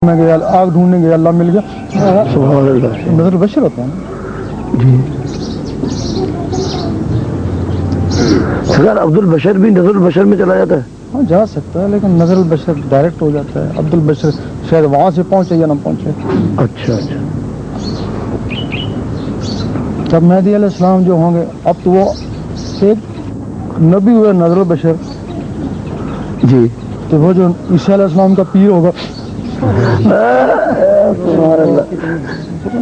میں گیا آگ ڈھونڈنے گیا اللہ مل گیا. نظر البشر ہوتا ہے نا جی. سر عبد البشر بھی نظر البشر میں چلا جاتا ہے؟ ہاں جا سکتا ہے لیکن نظر البشر ڈائریکٹ ہو جاتا ہے. عبد البشر شاید وہاں سے پہنچے یا نہ پہنچے. اچھا اچھا. جب مہدی علیہ السلام جو ہوں گے اب تو وہ ایک نبی ہوئے نظر البشر جی. تو وہ جو عیسیٰ علیہ السلام کا پیر ہوگا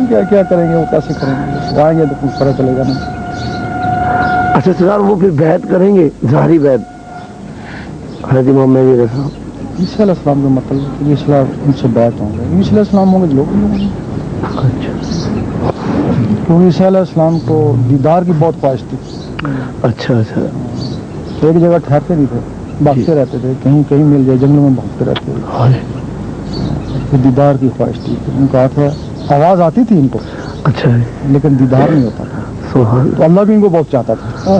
کیا کیا کریں گے وہ کیسے کریں گے آئیں گے تو کچھ پتہ چلے گا نا. اچھا سر وہ پھر بیعت کریں گے ظاہری بیعت حضرت امام مہدی علیہ السلام؟ عیسیٰ علیہ السلام کا مطلب عیسیٰ ان سے بیعت ہوں گے. عیسیٰ علیہ السلام ہوں گے لوگ ہوں گے. اچھا. کیونکہ عیسیٰ علیہ السلام کو دیدار کی بہت خواہش تھی. اچھا اچھا. ایک جگہ ٹھہرتے نہیں تھے بھاگتے رہتے تھے کہیں کہیں مل جائے جنگلوں میں بھاگتے رہتے تھے. دیدار کی خواہش تھی. ان کا تھا آواز آتی تھی ان کو اچھا لیکن دیدار نہیں ہوتا تھا. تو اللہ بھی ان کو بہت چاہتا تھا.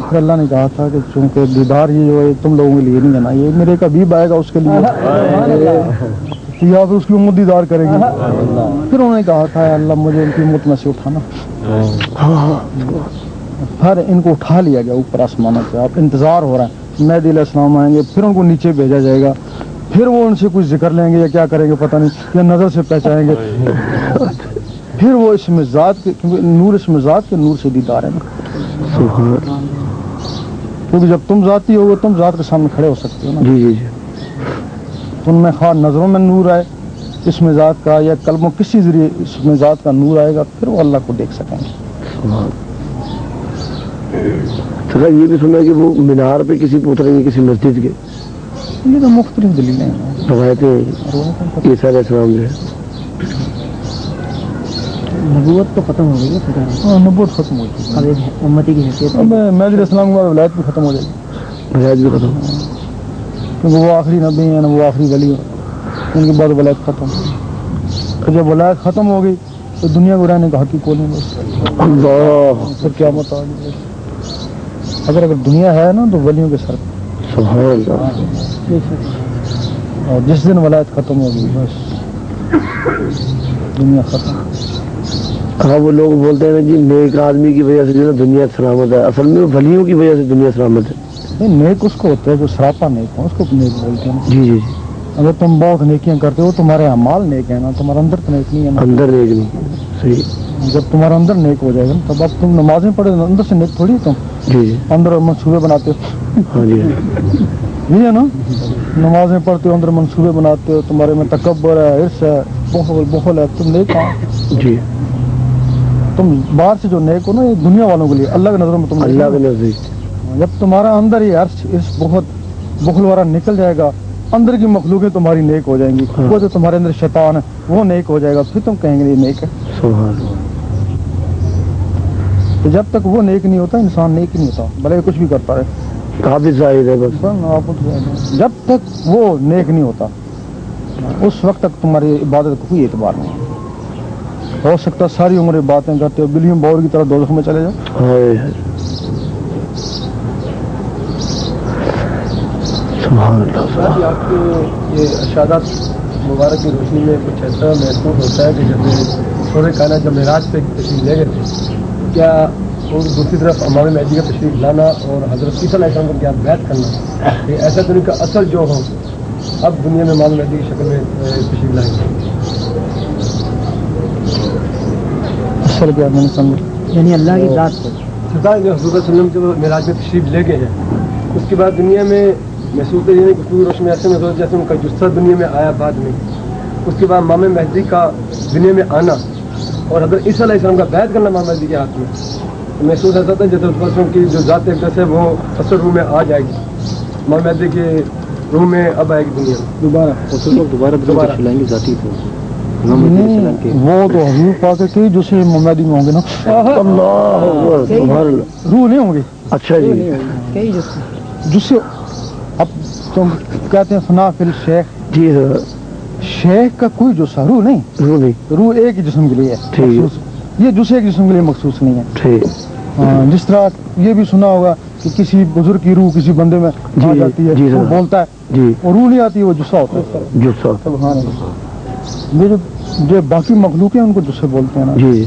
پھر اللہ نے کہا تھا کہ چونکہ دیدار یہ جو ہے تم لوگوں کے لیے نہیں ہے نا یہ میرے ایک حبیب آئے گا اس کے لیے یا پھر اس کی امت دیدار کرے گی. پھر انہوں نے کہا تھا اللہ مجھے ان کی امت میں سے اٹھانا. پھر ان کو اٹھا لیا گیا اوپر آسمانوں سے. اب انتظار ہو رہا ہے مہدی علیہ السلام آئیں گے پھر ان کو نیچے بھیجا جائے گا. پھر وہ ان سے کچھ ذکر لیں گے یا کیا کریں گے پتہ نہیں یا نظر سے پہچانیں گے. پھر وہ اس میں ذات کے نور اس میں ذات کے نور سے دیدار ہے نا. کیونکہ جب تم ذاتی ہو گے تم ذات کے سامنے کھڑے ہو سکتے ہو نا. جی جی جی. تم میں خواہ نظروں میں نور آئے اس میں ذات کا یا قلبوں کسی ذریعے اس میں ذات کا نور آئے گا پھر وہ اللہ کو دیکھ سکیں گے. سر یہ بھی سنا کہ وہ مینار پہ کسی پوتریں گے کسی مسجد کے. یہ تو مختلف دلیلیں ہیں روایتیں عیسیٰ علیہ السلام جو ہے. نبوت تو ختم ہو گئی ہے. ہاں نبوت ختم ہو گئی. اب ایک امتی کی حیثیت اب مہدی علیہ السلام کے بعد ولایت بھی ختم ہو جائے گی. ولایت بھی ختم کیونکہ وہ آخری نبی ہیں نا وہ آخری ولی ہو. ان کے بعد ولایت ختم. تو جب ولایت ختم ہو گئی تو دنیا کو رہنے کا حق ہی کون ہے بس. اللہ. پھر قیامت آ گئی. اگر دنیا ہے نا تو ولیوں کے سر. سبحان اللہ. اور جس دن ولایت ختم ہوگی بس دنیا ختم. ہاں وہ لوگ بولتے ہیں جی نیک آدمی کی وجہ سے جو ہے دنیا سلامت ہے. اصل میں ولیوں کی وجہ سے دنیا سلامت ہے. نہیں نیک اس کو ہوتا ہے جو سراپا نیک ہو اس کو نیک بولتے ہیں. جی جی جی. اگر تم بہت نیکیاں کرتے ہو تمہارے اعمال نیک ہیں نا تمہارا اندر تو نیک نہیں ہے نا. اندر نیک نہیں. صحیح. جب تمہارا اندر نیک ہو جائے گا تب اب تم نمازیں پڑھے اندر سے نیک تھوڑی تم. جی جی. اندر منصوبے بناتے ہو. ہاں جی. یہ ہے نا نمازیں پڑھتے ہو اندر منصوبے بناتے ہو تمہارے میں تکبر ہے عرص ہے بخل ہے تم نیک ہو. جی. تم باہر سے جو نیک ہو نا یہ دنیا والوں کے لیے اللہ کی نظروں میں تم اللہ کے نزدیک جب تمہارا اندر یہ عرص بہت بخل والا نکل جائے گا اندر کی مخلوقیں تمہاری نیک ہو جائیں گی. وہ جو تمہارے اندر شیطان ہے وہ نیک ہو جائے گا پھر تم کہیں گے یہ نیک ہے. سبحان اللہ. تو جب تک وہ نیک نہیں ہوتا انسان نیک نہیں ہوتا بھلے کچھ بھی کرتا ہے. قابل ظاہر ہے بس. جب تک وہ نیک نہیں ہوتا اس وقت تک تمہاری عبادت کو کوئی اعتبار نہیں. ہو سکتا ساری عمر باتیں کرتے ہو بلیوں باور کی طرح دوزخ میں چلے جاؤ. سبحان اللہ. آپ کو یہ ارشادات مبارک کی روشنی میں کچھ ایسا محسوس ہوتا ہے کہ جب شور کائنات جب معراج پہ تشریف لے گئے تھے کیا اور دوسری طرف امام مہدی کا تشریف لانا اور حضرت عیسیٰ علیہ السلام کو کیا بیعت کرنا یہ ایسا طریقہ اصل جو ہو اب دنیا میں امام مہدی کی شکل میں تشریف لائیں گے. اصل کیا میں نے سمجھا یعنی اللہ کی ذات کو سرکار جو حضور صلی اللہ علیہ وسلم جو معراج میں تشریف لے گئے ہیں اس کے بعد دنیا میں محسوس یعنی گفتگو روشنی ایسے محسوس جیسے ان کا جثہ دنیا میں آیا بعد میں. اس کے بعد امام مہدی کا دنیا میں آنا اور حضرت عیسیٰ علیہ السلام کا بیعت کرنا امام مہدی کے ہاتھ میں محسوس ایسا تھا جیسے اس وقت کی جو ذات اقدس ہے وہ اصل روح میں آ جائے گی. امام مہدی کے روح میں اب آئے گی دنیا میں دوبارہ لائیں گے ذاتی کو. وہ تو حضور پاک کے جسے مہدی میں ہوں گے نا روح نہیں ہوں گے. اچھا جی. جسے اب تم کہتے ہیں فنا فی الشیخ. جی سر. شیخ کا کوئی جسہ روح نہیں. روح ایک ہی جسم کے لیے ہے. یہ جسے ایک جسم کے لیے مخصوص نہیں ہے. جس طرح یہ بھی سنا ہوگا کہ کسی بزرگ کی روح کسی بندے میں آ جی، جاتی ہے جی وہ سر۔ بولتا ہے جی اور روح نہیں آتی وہ جسا ہوتا ہے جسا سبحان اللہ یہ جو باقی مخلوق ہیں ان کو جسے بولتے ہیں نا جی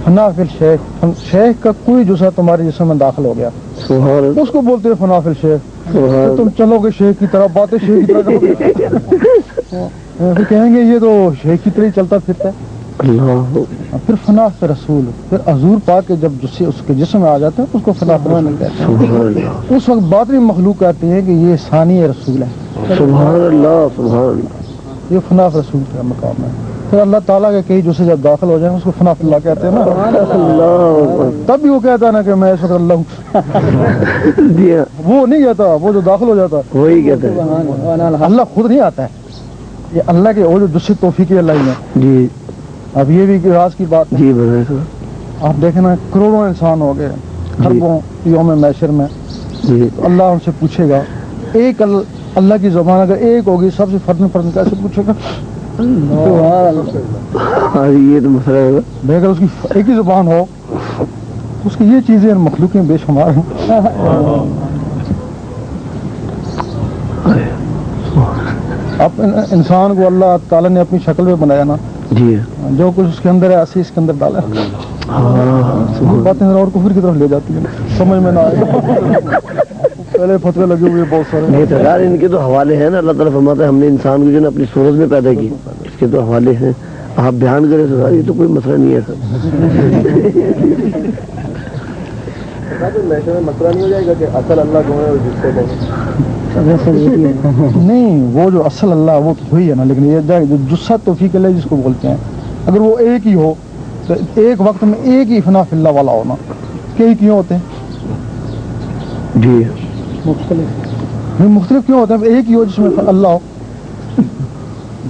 فنا فی الشیخ شیخ کا کوئی جسا تمہارے جسم میں داخل ہو گیا سبحان اللہ اس کو بولتے ہیں فنا فی الشیخ سبحان تو تم چلو گے شیخ کی طرح باتیں شیخ کی طرح کرو گے پھر کہیں گے یہ تو شیخ کی طرح ہی چلتا پھرتا ہے اللہ پھر فنا پہ رسول پھر حضور پاک کے جب جسے اس کے جسم میں آ جاتے ہیں اس کو فنا پہ رسول کہتے ہیں سبحان اللہ اس وقت باطنی مخلوق کہتے ہیں کہ یہ ثانی رسول ہے سبحان اللہ سبحان اللہ یہ فنا پہ رسول کا مقام ہے پھر اللہ تعالیٰ کے کئی جسے جب داخل ہو جائیں اس کو فنا پہ اللہ کہتے ہیں نا اللہ تب بھی وہ کہتا ہے نا کہ میں اس وقت اللہ ہوں جی ہاں، وہ نہیں کہتا وہ جو داخل ہو جاتا ہے وہی کہتے ہیں اللہ خود نہیں آتا ہے یہ اللہ کے وہ جو جسے توفیق اللہ ہی ہے جی اب یہ بھی راز کی بات ہے جی بتائیں سر آپ دیکھیں نا کروڑوں انسان ہو گئے خربوں یوم محشر میں جی اللہ ان سے پوچھے گا ایک اللہ کی زبان اگر ایک ہوگی سب سے فرد کیسے پوچھے گا ہاں یہ تو مسئلہ ہے بھائی اگر اس کی ایک ہی زبان ہو اس کی یہ چیزیں مخلوقیں بے شمار ہیں اب انسان کو اللہ تعالیٰ نے اپنی شکل میں بنایا نا جی جو کچھ اس کے اندر ہے ایسے اس کے اندر ڈالا ہاں باتیں اور کفر کی طرف لے جاتی ہیں سمجھ میں نہ آئے پہلے فتوے لگے ہوئے بہت سارے نہیں تو یار ان کے تو حوالے ہیں نا اللہ تعالیٰ فرماتا ہے ہم نے انسان کو جو نا اپنی صورت میں پیدا کی اس کے تو حوالے ہیں آپ بیان کریں سر یہ تو کوئی مسئلہ نہیں ہے سر محشر میں مسئلہ نہیں ہو جائے گا کہ اصل اللہ کون ہے اور جس سے کون نہیں وہ جو اصل اللہ وہ تو ہوئی ہے نا لیکن یہ جو جسہ توفیق اللہ جس کو بولتے ہیں اگر وہ ایک ہی ہو تو ایک وقت میں ایک ہی فنا فی اللہ والا ہونا کئی کیوں ہوتے ہیں جی مختلف کیوں ہوتے ہیں ایک ہی ہو جس میں اللہ ہو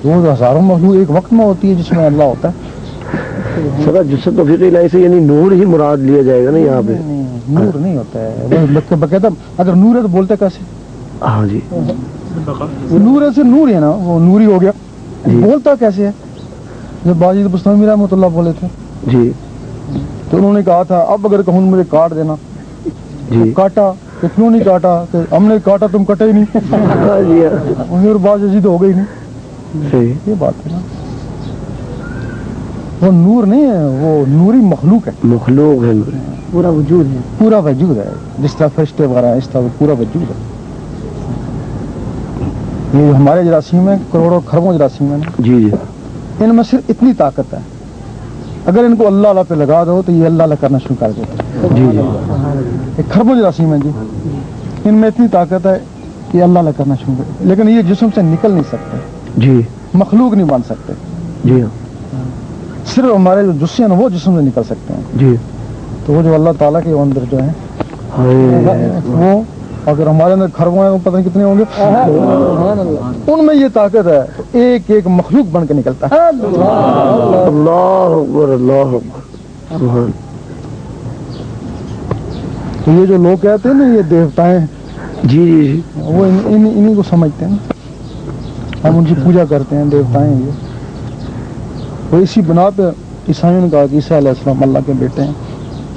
دو ہزاروں مخلوق ایک وقت میں ہوتی ہے جس میں اللہ ہوتا ہے سر جس سے توفیق الہی سے یعنی نور ہی مراد لیا جائے گا نا یہاں پہ نور نہیں ہوتا ہے وہ باقاعدہ اگر نور ہے تو بولتے کیسے ہاں جی نور ہے سے نور ہے نا وہ نوری ہو گیا بولتا کیسے ہے جب باجی بستانی رحمۃ اللہ بولے تھے جی تو انہوں نے کہا تھا اب اگر کہوں مجھے کاٹ دینا جی کاٹا تو کیوں نہیں کاٹا کہ ہم نے کاٹا تم کٹے ہی نہیں ہاں جی ہاں اور باز عزیز ہو گئی نہیں صحیح یہ بات ہے نا وہ نور نہیں ہے وہ نوری مخلوق ہے مخلوق ہے پورا وجود ہے پورا وجود ہے جس طرح فرشتے وغیرہ اس طرح وہ پورا وجود ہے یہ ہمارے جراثیم ہیں کروڑوں خربوں جراثیم ہیں جی جی ان میں صرف اتنی طاقت ہے اگر ان کو اللہ اللہ پہ لگا دو تو یہ اللہ اللہ کرنا شروع کر دیتے ہیں جی جی ایک خربوں جراثیم ہیں جی ان میں اتنی طاقت ہے کہ اللہ اللہ کرنا شروع کر لیکن یہ جسم سے نکل نہیں سکتے جی مخلوق نہیں بن سکتے جی ہاں صرف ہمارے جو جسے ہیں نا وہ جسم سے نکل سکتے ہیں جی تو وہ جو اللہ تعالیٰ کے اندر جو ہیں ہائے وہ اگر ہمارے اندر خربوں ہیں وہ پتہ نہیں کتنے ہوں گے ان میں یہ طاقت ہے تو ایک ایک مخلوق بن کے نکلتا ہے اللہ اکبر اللہ اکبر سبحان تو یہ جو لوگ کہتے ہیں نا یہ دیوتائیں جی جی جی وہ انہیں کو سمجھتے ہیں نا ہم ان کی پوجا کرتے ہیں دیوتائیں یہ وہ اسی بنا پہ عیسائیوں نے کہا کہ عیسیٰ علیہ السلام اللہ کے بیٹے ہیں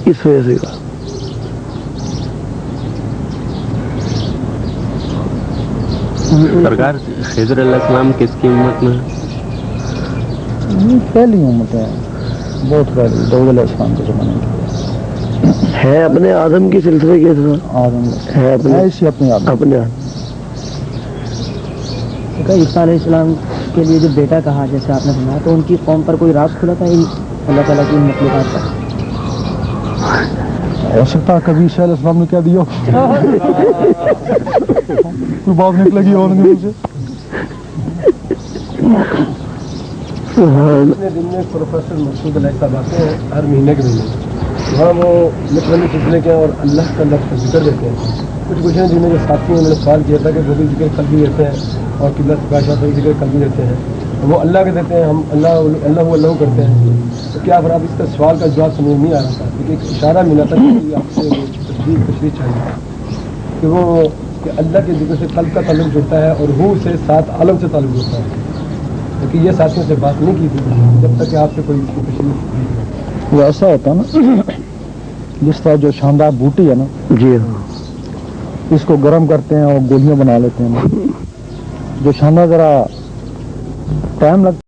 اس وجہ سے کہا سرکار خضر علیہ السلام کس کی امت میں یہ پہلی امت ہے بہت پہلی داؤد علیہ السلام کے زمانے کی ہے اپنے آدم کی سلسلے کے ساتھ آدم ہے اپنے ایسی اپنے آپ اپنے عیسیٰ علیہ السلام کے لیے جو بیٹا کہا جیسے آپ نے سنا تو ان کی قوم پر کوئی راز کھلا تھا ان اللہ تعالیٰ کی مخلوقات کا ہو سکتا ہے کبھی عیسیٰ علیہ السلام نے کیا دیا کوئی بات نکلے گی اور اتنے دن میں پروفیسر مسعود علیہ صاحب آتے ہیں ہر مہینے کے مہینے وہاں وہ مطلب سلسلے کے اور اللہ کا لفظ ذکر دیتے ہیں کچھ ہیں جنہیں جو ساتھی انہوں نے سوال کیا تھا کہ وہ بھی ذکر قلبی دیتے ہیں اور قبلہ بادشاہ بھی ذکر قلبی دیتے ہیں وہ اللہ کے دیتے ہیں ہم اللہ کرتے ہیں تو کیا پھر آپ اس کا سوال کا جواب سمجھ نہیں آ رہا تھا کیونکہ ایک اشارہ ملا تھا کہ آپ سے وہ تشریح چاہیے کہ وہ کہ اللہ کے ذکر سے قلب کا تعلق جڑتا ہے اور روح سے سات عالم سے تعلق جڑتا ہے کیونکہ یہ ساتھیوں سے بات نہیں کی تھی جب تک کہ آپ سے کوئی تشریح وہ ایسا ہوتا ہے نا جس طرح جو شاندار بوٹی ہے نا جی ہاں اس کو گرم کرتے ہیں اور گولیاں بنا لیتے ہیں جو چھاننا ذرا ٹائم لگتا